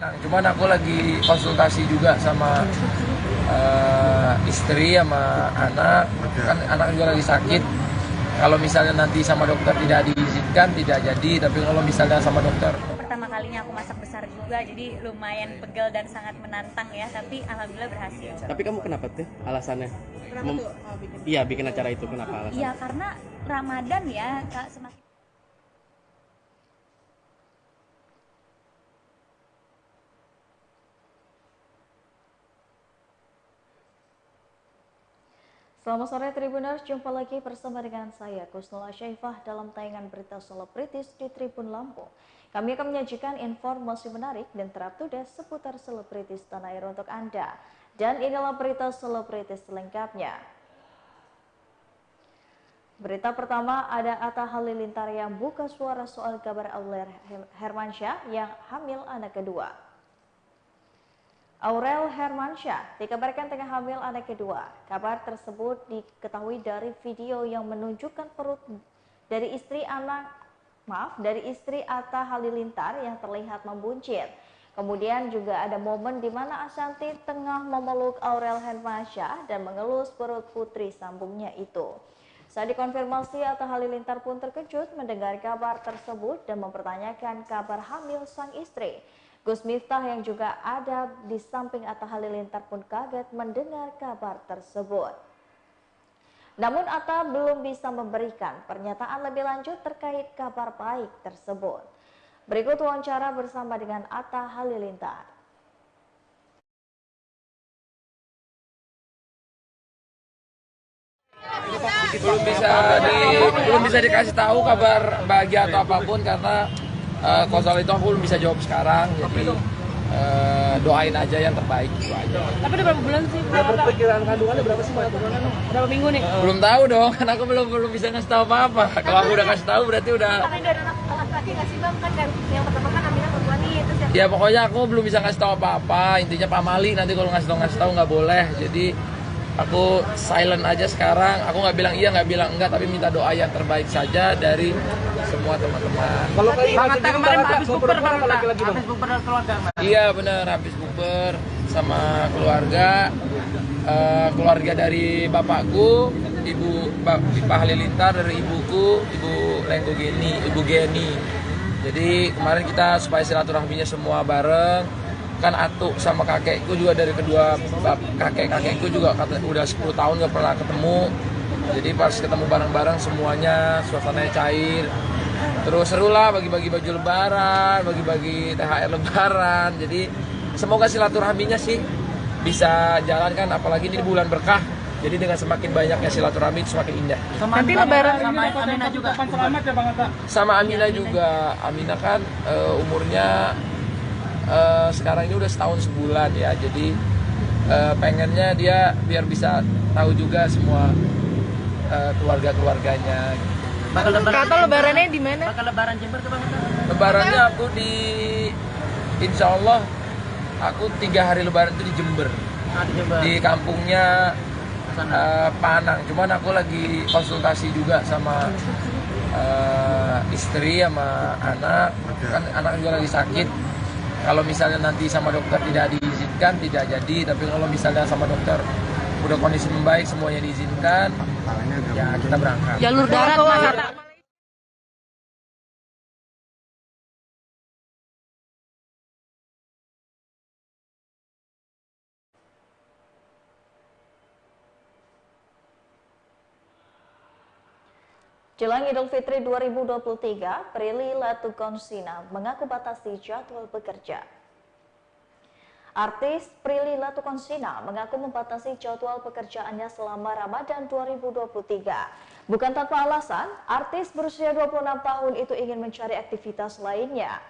Nah, cuman aku lagi konsultasi juga sama istri sama anak, kan anak juga lagi sakit. Kalau misalnya nanti sama dokter tidak diizinkan, tidak jadi. Tapi kalau misalnya sama dokter. Pertama kalinya aku masak besar juga, jadi lumayan pegel dan sangat menantang ya. Tapi alhamdulillah berhasil. Tapi kamu kenapa tuh alasannya? Kenapa tuh Iya, bikin acara itu kenapa alasannya? Iya karena Ramadan ya, Kak, semakin Selamat sore Tribuners, jumpa lagi bersama dengan saya Kusnul Syaifah dalam tayangan berita selebritis di Tribun Lampung. Kami akan menyajikan informasi menarik dan terupdate seputar selebritis tanah air untuk Anda. Dan inilah berita selebritis selengkapnya. Berita pertama, ada Atta Halilintar yang buka suara soal kabar Aurel Hermansyah yang hamil anak kedua. Aurel Hermansyah dikabarkan tengah hamil anak kedua. Kabar tersebut diketahui dari video yang menunjukkan perut dari istri Atta Halilintar yang terlihat membuncit. Kemudian juga ada momen di mana Ashanty tengah memeluk Aurel Hermansyah dan mengelus perut putri sambungnya itu. Saat dikonfirmasi, Atta Halilintar pun terkejut mendengar kabar tersebut dan mempertanyakan kabar hamil sang istri. Gus Miftah yang juga ada di samping Atta Halilintar pun kaget mendengar kabar tersebut. Namun Atta belum bisa memberikan pernyataan lebih lanjut terkait kabar baik tersebut. Berikut wawancara bersama dengan Atta Halilintar. Belum bisa dikasih tahu kabar bahagia atau apapun karena soal itu aku belum bisa jawab sekarang. Jadi doain aja yang terbaik itu aja. Tapi udah berapa bulan sih? Perkiraan kandungannya berapa sih? Berapa minggu nih? Belum tahu dong, kan aku belum bisa ngasih tahu apa-apa. Kalau aku udah kasih tahu berarti udah. Karena ada anak laki-laki nggak sih bang, kan yang pertama kan Aminah perempuan nih, terus yang Ya pokoknya aku belum bisa ngasih tahu apa-apa. Intinya Pak Mali nanti kalau ngasih tahu nggak boleh. Jadi aku silent aja sekarang. Aku nggak bilang iya, nggak bilang enggak, tapi minta doa yang terbaik saja dari semua teman-teman. Kalau kemarin habis bukber lagi-lagi bang. Iya benar, habis bukber sama keluarga. Keluarga dari bapakku, Pak Halilintar, dari ibuku, Ibu Geni. Jadi kemarin kita supaya silaturahminya semua bareng. Kan Atuk sama kakekku juga dari kedua kakekku juga udah 10 tahun gak pernah ketemu. Jadi pas ketemu bareng-bareng semuanya suasananya cair. Terus seru lah, bagi-bagi baju lebaran, bagi-bagi THR lebaran. Jadi semoga silaturahminya sih bisa jalan kan, apalagi ini bulan berkah. Jadi dengan semakin banyaknya silaturahmi itu semakin indah. Nanti lebaran sama Aminah juga. Selamat ya Bang Atta. Sama Aminah juga. Aminah kan umurnya sekarang ini udah setahun sebulan ya. Jadi pengennya dia biar bisa tahu juga semua keluarga-keluarganya. Kata lebarannya di mana? Bakal lebaran Jember ke Bang Atta. Lebarannya aku insya Allah aku 3 hari lebaran itu di Jember. Di Jember. Di kampungnya Panang. Cuman aku lagi konsultasi juga sama istri sama anak, kan anak juga lagi sakit. Kalau misalnya nanti sama dokter tidak diizinkan, tidak jadi. Tapi kalau misalnya sama dokter udah kondisi membaik, semuanya diizinkan, ya kita berangkat. Jalur darat Mas Atta. Jelang Idul Fitri 2023, Prilly Latuconsina mengaku batasi jadwal bekerja. Artis Prilly Latuconsina mengaku membatasi jadwal pekerjaannya selama Ramadan 2023. Bukan tanpa alasan, artis berusia 26 tahun itu ingin mencari aktivitas lainnya.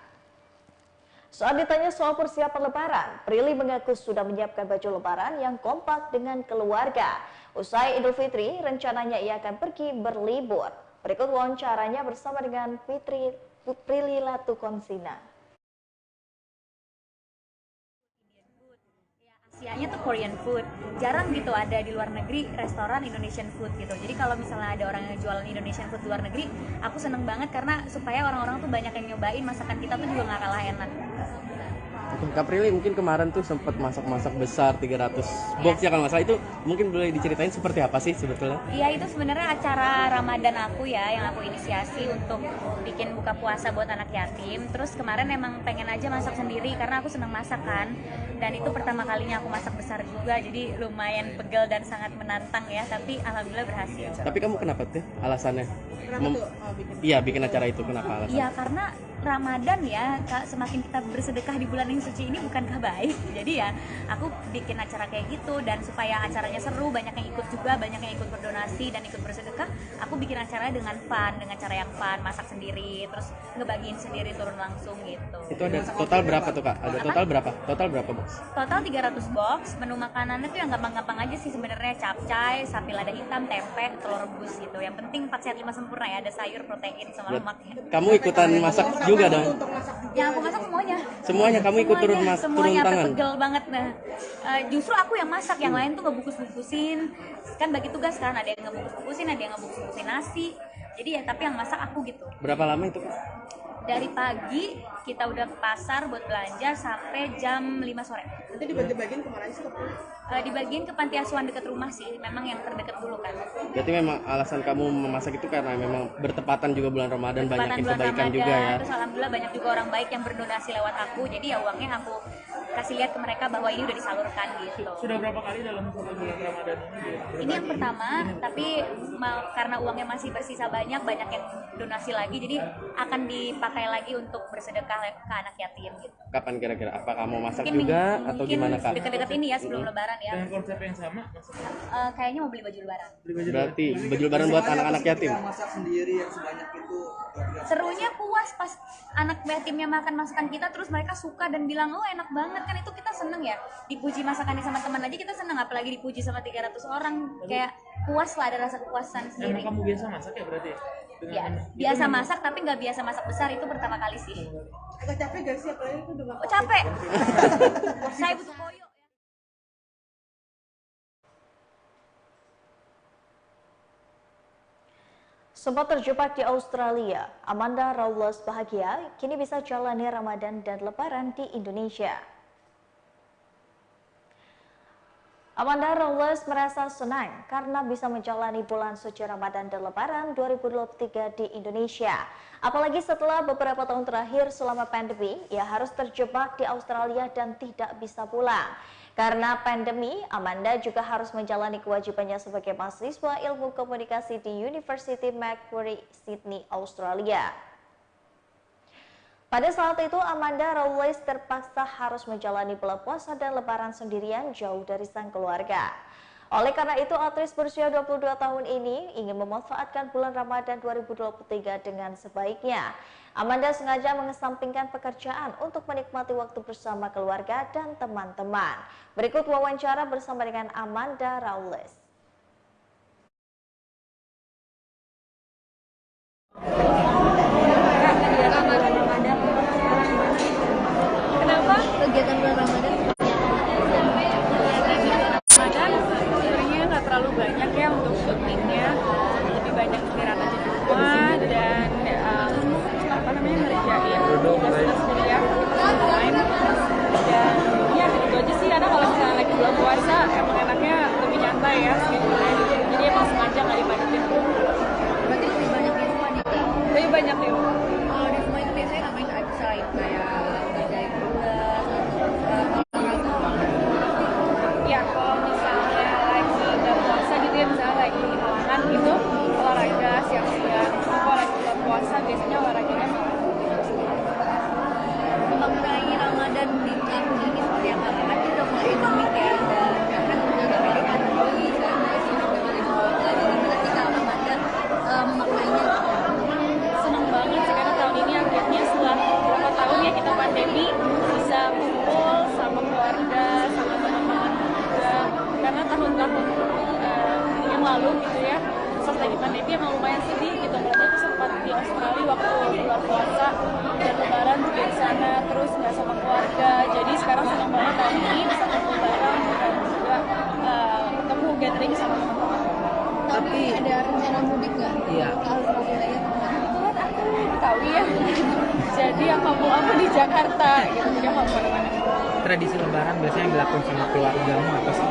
Saat ditanya soal persiapan Lebaran, Prilly mengaku sudah menyiapkan baju Lebaran yang kompak dengan keluarga. Usai Idul Fitri, rencananya ia akan pergi berlibur. Berikut wawancaranya bersama dengan Prilly Latuconsina. Asianya tuh Korean food, jarang gitu ada di luar negeri restoran Indonesian food gitu. Jadi kalau misalnya ada orang yang jualan Indonesian food di luar negeri, aku seneng banget karena supaya orang-orang tuh banyak yang nyobain masakan kita tuh juga nggak kalah enak. Kak Prilly mungkin kemarin tuh sempat masak-masak besar 300 box ya kalau nggak salah, itu mungkin boleh diceritain seperti apa sih sebetulnya? Iya, itu sebenarnya acara Ramadan aku ya, yang aku inisiasi untuk bikin buka puasa buat anak yatim. Terus kemarin emang pengen aja masak sendiri karena aku seneng masak kan. Dan itu pertama kalinya aku masak besar juga, jadi lumayan pegel dan sangat menantang ya. Tapi alhamdulillah berhasil. Tapi kamu kenapa tuh alasannya? Iya, bikin acara itu kenapa alasannya? Iya, karena Ramadan ya, Kak, semakin kita bersedekah di bulan yang suci ini bukankah baik? Jadi ya, aku bikin acara kayak gitu dan supaya acaranya seru, banyak yang ikut juga, banyak yang ikut berdonasi dan ikut bersedekah. Aku bikin acara dengan fun, dengan cara yang fun, masak sendiri, terus ngebagiin sendiri turun langsung gitu. Itu ada total berapa tuh Kak? Ada total berapa? Total berapa box? Total 300 box. Menu makanannya tuh yang gampang-gampang aja sih sebenarnya, capcay, sapi lada hitam, tempe, telur rebus gitu. Yang penting 4 sehat 5 sempurna ya, ada sayur, protein sama lemaknya. Kamu ikutan masak juga dong? Yang aku masak semuanya. Semuanya kamu ikut turun turun semuanya tangan? pegel banget. Nah, justru aku yang masak, yang lain tuh ngebungkus-bungkusin. Kan bagi tugas kan, ada yang ngebungkus-bungkusin, ada yang ngebungkus-bungkusin nasi. Jadi ya, tapi yang masak aku gitu. Berapa lama itu Kak? Dari pagi kita udah ke pasar buat belanja sampai jam 5 sore. Nanti dibagi-bagiin kemana sih? Dibagiin ke panti asuhan dekat rumah sih, memang yang terdekat dulu kan. Berarti memang alasan kamu memasak itu karena memang bertepatan juga bulan Ramadan, banyak yang Bulan kebaikan Ramadan, juga ya. Terus alhamdulillah banyak juga orang baik yang berdonasi lewat aku, jadi ya uangnya aku kasih lihat ke mereka bahwa ini udah disalurkan gitu. Sudah berapa kali dalam satu bulan Ramadan ini? Ini yang pertama, tapi karena uangnya masih bersisa banyak yang donasi lagi, jadi akan dipakai lagi untuk bersedekah ke anak yatim gitu. Kapan kira-kira? Apa kamu masak Mungkin juga atau mungkin gimana Kak? dekat-dekat ini ya, sebelum lebaran ya. Dengan konsep yang sama, maksudnya? Kayaknya mau beli baju lebaran. Berarti baju lebaran buat anak-anak yatim. Masak sendiri yang sebanyak itu. Serunya puas pas anak yatimnya makan masakan kita, terus mereka suka dan bilang, oh enak banget, kan itu kita seneng ya, dipuji masakannya sama teman aja kita seneng, apalagi dipuji sama 300 orang, kayak puas lah, ada rasa kepuasan sendiri. Emang kamu biasa masak ya berarti? Ya, biasa masak tapi nggak biasa masak besar, itu pertama kali sih. Agak capek gak sih apalagi itu dengan Oh, capek. Saya butuh koyo. Sempat terjebak di Australia, Amanda Rawless bahagia kini bisa jalani Ramadan dan Lebaran di Indonesia. Amanda Rawless merasa senang karena bisa menjalani bulan suci Ramadan dan Lebaran 2023 di Indonesia. Apalagi setelah beberapa tahun terakhir selama pandemi, ia harus terjebak di Australia dan tidak bisa pulang. Karena pandemi, Amanda juga harus menjalani kewajibannya sebagai mahasiswa ilmu komunikasi di University Macquarie, Sydney, Australia. Pada saat itu, Amanda Rawless terpaksa harus menjalani bulan puasa dan lebaran sendirian jauh dari sang keluarga. Oleh karena itu, aktris berusia 22 tahun ini ingin memanfaatkan bulan Ramadan 2023 dengan sebaiknya. Amanda sengaja mengesampingkan pekerjaan untuk menikmati waktu bersama keluarga dan teman-teman. Berikut wawancara bersama dengan Amanda Rawless. Kenapa kegiatan bulan Ramadan? Ramadan sebenarnya nggak terlalu banyak ya untuk syutingnya, lebih banyak istirahat aja di rumah dan ngerjain tugas sendiri ya, main dan ya itu aja sih. Karena kalau misalnya lagi bulan puasa emang enaknya lebih nyantai ya schedule-nya, jadi emang sengaja nggak dipadetin. Berarti lebih banyak di rumah nih, Kak? Lebih banyak ya. Kalau di rumah itu biasanya ngapain aja selain kayak ngerjain tugas, Ya kalau misalnya lagi nggak puasa gitu ya, misalnya lagi halangan gitu, olahraga siang-siang. Kalau lagi bulan puasa biasanya olahraganya mengenai Ramadan di tahun ini seperti apa? Kan kita udah mulai endemik ya, dan kan udah gak ada pandemi dan gimana kita Ramadan memaknainya? senang banget sih karena tahun ini akhirnya setelah beberapa tahun ya kita pandemi bisa kumpul sama keluarga, sama teman-teman juga. Karena tahun-tahun yang lalu gitu ya, pas lagi pandemi emang lumayan sedih gitu. Mereka tuh sempat di Australia waktu bulan puasa dan lebaran juga di sana, terus nggak sama keluarga. Jadi sekarang senang banget tahun ini bisa kumpul bareng dan juga ketemu gathering sama teman-teman. Tapi ada rencana mudik nggak? Iya. Alhamdulillah. Kebetulan aku Betawi ya, jadi yang kampung aku di Jakarta gitu, jadi aku nggak kemana-mana. tradisi lebaran biasanya yang dilakukan sama keluargamu apa sih?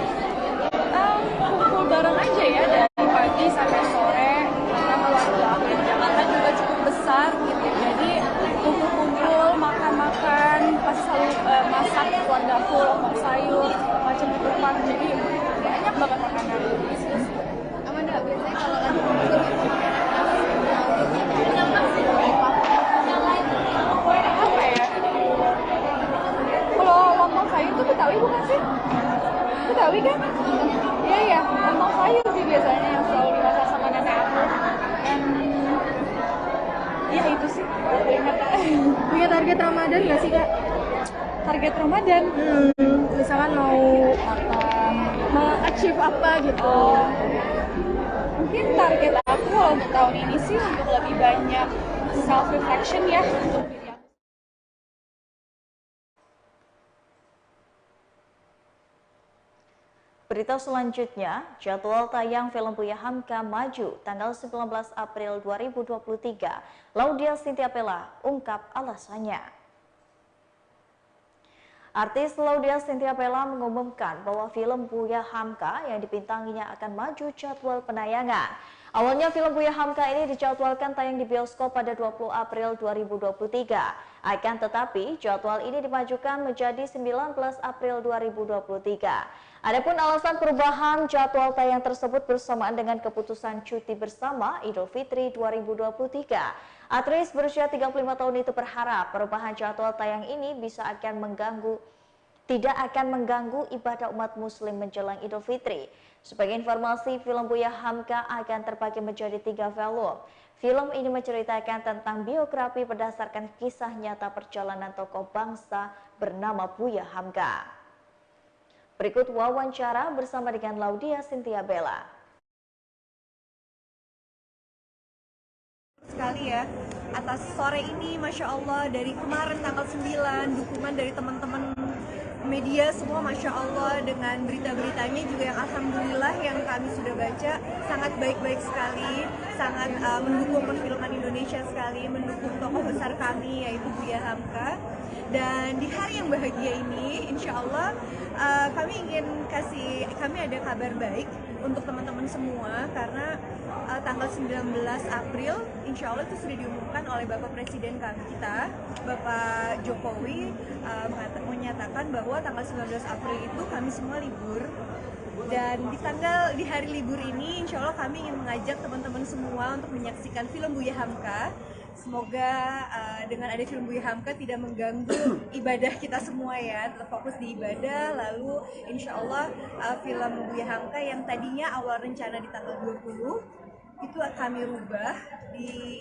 Kumpul bareng aja ya dari pagi sampai sore, karena keluarga aku di Jakarta juga cukup besar gitu, jadi kumpul-kumpul, makan-makan, pasti selalu masak keluarga aku, lontong sayur, macam ketupat, jadi banyak banget makanan. Amanda, biasanya kalau lagi kumpul Apa ya? Kalau lontong sayur tuh Betawi bukan sih? Betawi kan? Iya ya, lontong sayur sih biasanya yang selalu dimasak sama nenek aku. Dan ya itu sih, aku ingat. punya target Ramadan nggak sih Kak? Target Ramadan, Misalkan mau achieve apa gitu. Mungkin target aku kalau untuk tahun ini sih untuk lebih banyak self reflection ya untuk diri aku. Berita selanjutnya, jadwal tayang film Buya Hamka maju tanggal 19 April 2023. Laudia Cynthia Bella ungkap alasannya. Artis Laudia Cynthia Bella mengumumkan bahwa film Buya Hamka yang dibintanginya akan maju jadwal penayangan. Awalnya film Buya Hamka ini dijadwalkan tayang di bioskop pada 20 April 2023. Akan tetapi jadwal ini dimajukan menjadi 19 April 2023. Adapun alasan perubahan jadwal tayang tersebut bersamaan dengan keputusan cuti bersama Idul Fitri 2023. Aktris berusia 35 tahun itu berharap perubahan jadwal tayang ini tidak akan mengganggu ibadah umat muslim menjelang Idul Fitri. Sebagai informasi, film Buya Hamka akan terbagi menjadi 3 film. Film ini menceritakan tentang biografi berdasarkan kisah nyata perjalanan tokoh bangsa bernama Buya Hamka. Berikut wawancara bersama dengan Laudia Cynthia Bella. Sekali ya, atas sore ini Masya Allah dari kemarin tanggal 9, dukungan dari teman-teman media semua Masya Allah, dengan berita-beritanya juga yang Alhamdulillah yang kami sudah baca sangat baik-baik sekali, sangat mendukung perfilman Indonesia sekali, mendukung tokoh besar kami yaitu Buya Hamka. Dan di hari yang bahagia ini insya Allah kami ada kabar baik untuk teman-teman semua, karena tanggal 19 April insya Allah itu sudah diumumkan oleh Bapak Presiden kita, Bapak Jokowi, menyatakan bahwa tanggal 19 April itu kami semua libur. Dan di hari libur ini insya Allah kami ingin mengajak teman-teman semua untuk menyaksikan film Buya Hamka. Semoga dengan ada film Buya Hamka tidak mengganggu ibadah kita semua ya, tetap fokus di ibadah. Lalu insya Allah film Buya Hamka yang tadinya awal rencana di tanggal 20 itu kami rubah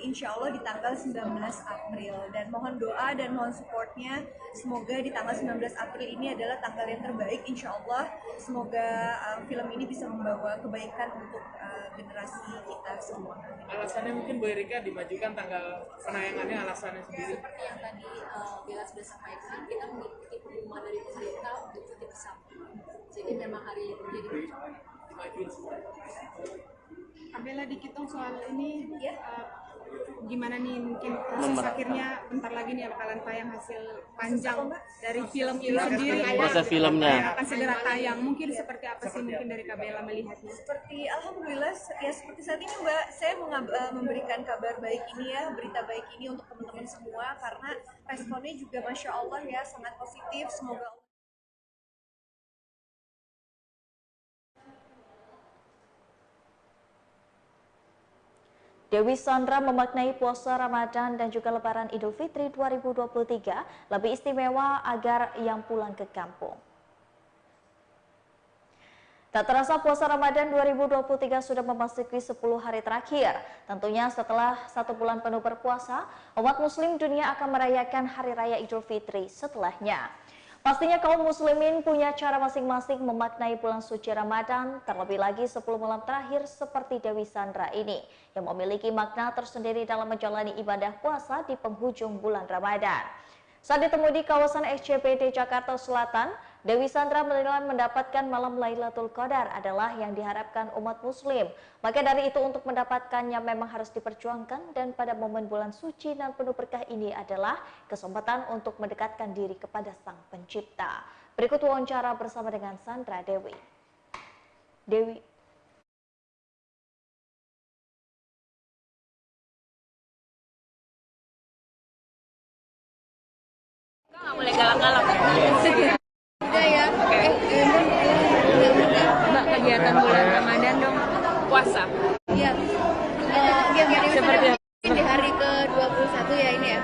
insya Allah di tanggal 19 April. Dan mohon doa dan mohon supportnya, semoga di tanggal 19 April ini adalah tanggal yang terbaik insya Allah. Semoga film ini bisa membawa kebaikan untuk generasi kita semua. Alasannya mungkin Bu Erika dimajukan tanggal penayangannya, alasannya sendiri. seperti yang tadi Bella sudah sampaikan, kita mengikuti pengumuman dari pemerintah untuk cuti bersama. Jadi memang hari liburnya Dimajuin semua. Abela dikit dong soal ini, gimana nih mungkin proses akhirnya bentar lagi nih bakalan tayang hasil panjang dari film ini sendiri. Proses filmnya Akan segera tayang, mungkin seperti apa sih mungkin dari Kabela melihatnya? Seperti Alhamdulillah ya seperti saat ini Mbak, saya mau memberikan kabar baik ini ya, berita baik ini untuk teman-teman semua, karena responnya juga Masya Allah ya sangat positif. Semoga Dewi Sandra memaknai puasa Ramadan dan juga Lebaran Idul Fitri 2023 lebih istimewa agar yang pulang ke kampung. Tak terasa puasa Ramadan 2023 sudah memasuki 10 hari terakhir. Tentunya setelah 1 bulan penuh berpuasa, umat muslim dunia akan merayakan Hari Raya Idul Fitri setelahnya. Pastinya kaum muslimin punya cara masing-masing memaknai bulan suci Ramadan, terlebih lagi 10 malam terakhir seperti Dewi Sandra ini, yang memiliki makna tersendiri dalam menjalani ibadah puasa di penghujung bulan Ramadan. Saat ditemui di kawasan SCBD Jakarta Selatan, Dewi Sandra menilai mendapatkan malam Lailatul Qadar adalah yang diharapkan umat muslim. Maka dari itu untuk mendapatkannya memang harus diperjuangkan dan pada momen bulan suci dan penuh berkah ini adalah kesempatan untuk mendekatkan diri kepada Sang Pencipta. Berikut wawancara bersama dengan Sandra Dewi. Nggak boleh galak-galak. Udah ya. Mbak, kegiatan bulan Ramadan dong. Puasa. Iya. Seperti di hari ke-21 ya ini ya.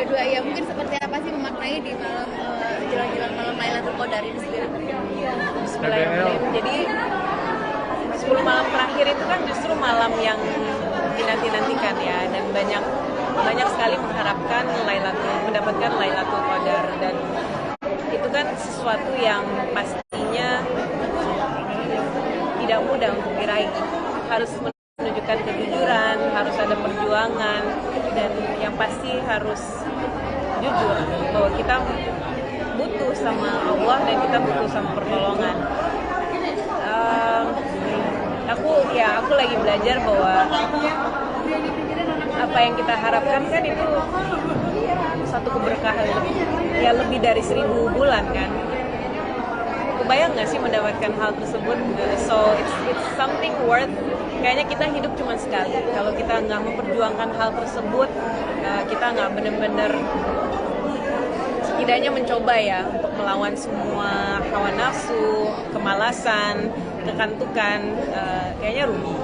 Dua ya. Mungkin seperti apa sih memaknai di malam jelang-jelang malam Lailatul Qadar ini sendiri? Bismillahirrahmanirrahim. Jadi 10 malam terakhir itu kan justru malam yang dinanti-nantikan ya, dan banyak sekali mengharapkan mendapatkan Lailatul Qadar, dan itu kan sesuatu yang pastinya tidak mudah untuk diraih. Harus menunjukkan kejujuran, harus ada perjuangan, dan yang pasti harus jujur bahwa kita butuh sama Allah dan kita butuh sama pertolongan. Aku lagi belajar bahwa apa yang kita harapkan kan itu satu keberkahan ya, lebih dari 1000 bulan kan. Kebayang nggak sih mendapatkan hal tersebut? So it's something worth. Kayaknya kita hidup cuma sekali. Kalau kita nggak memperjuangkan hal tersebut, kita nggak benar-benar setidaknya mencoba ya untuk melawan semua hawa nafsu, kemalasan, kekantukan, kayaknya rugi.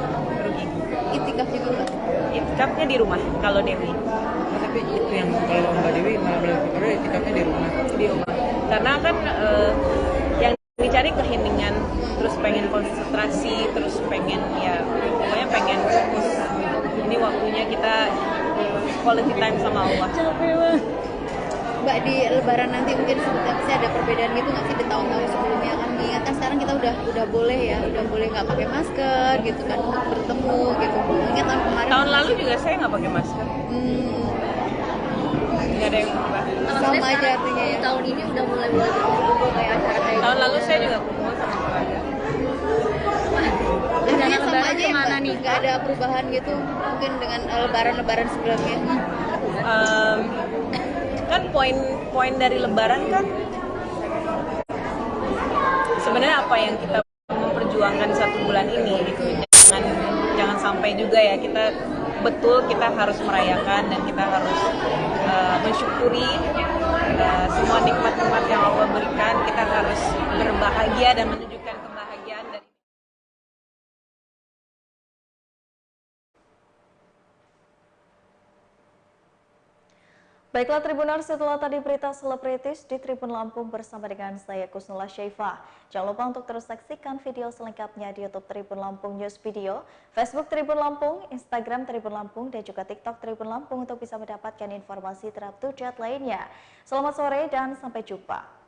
Itikaf juga Mbak? Itikafnya di rumah kalau Dewi. Tapi itu yang kalau Mbak Dewi malam Lailatul Qadar itikafnya di rumah. Di rumah. Karena kan yang dicari keheningan, terus pengen konsentrasi, terus pengen pokoknya pengen fokus. Ini waktunya kita quality time sama Allah. Mbak, di Lebaran nanti mungkin seperti ada perbedaan gitu nggak sih di tahun-tahun sebelumnya? Kan mengingatkan sekarang kita udah boleh ya, udah boleh nggak pakai masker gitu kan untuk bertemu gitu. Ingat tahun kemarin. Tahun lalu juga saya nggak pakai masker. Nggak ada yang berubah. Sama aja artinya ya. Tahun ini udah mulai berkumpul kayak acara kayak tahun lalu saya juga kumpul sama keluarga. Artinya sama aja ya Mbak, nggak ada perubahan gitu mungkin dengan lebaran sebelumnya. Kan poin dari Lebaran kan sebenarnya apa yang kita memperjuangkan 1 bulan ini gitu. Jangan sampai juga ya kita harus merayakan dan kita harus mensyukuri semua nikmat-nikmat yang Allah berikan. Kita harus berbahagia dan menunjukkan kebahagiaan dari Baiklah Tribuners, setelah tadi berita selebritis di Tribun Lampung bersama dengan saya Kusnula Syaifah. Jangan lupa untuk terus saksikan video selengkapnya di YouTube Tribun Lampung News Video, Facebook Tribun Lampung, Instagram Tribun Lampung, dan juga TikTok Tribun Lampung untuk bisa mendapatkan informasi terupdate lainnya. Selamat sore dan sampai jumpa.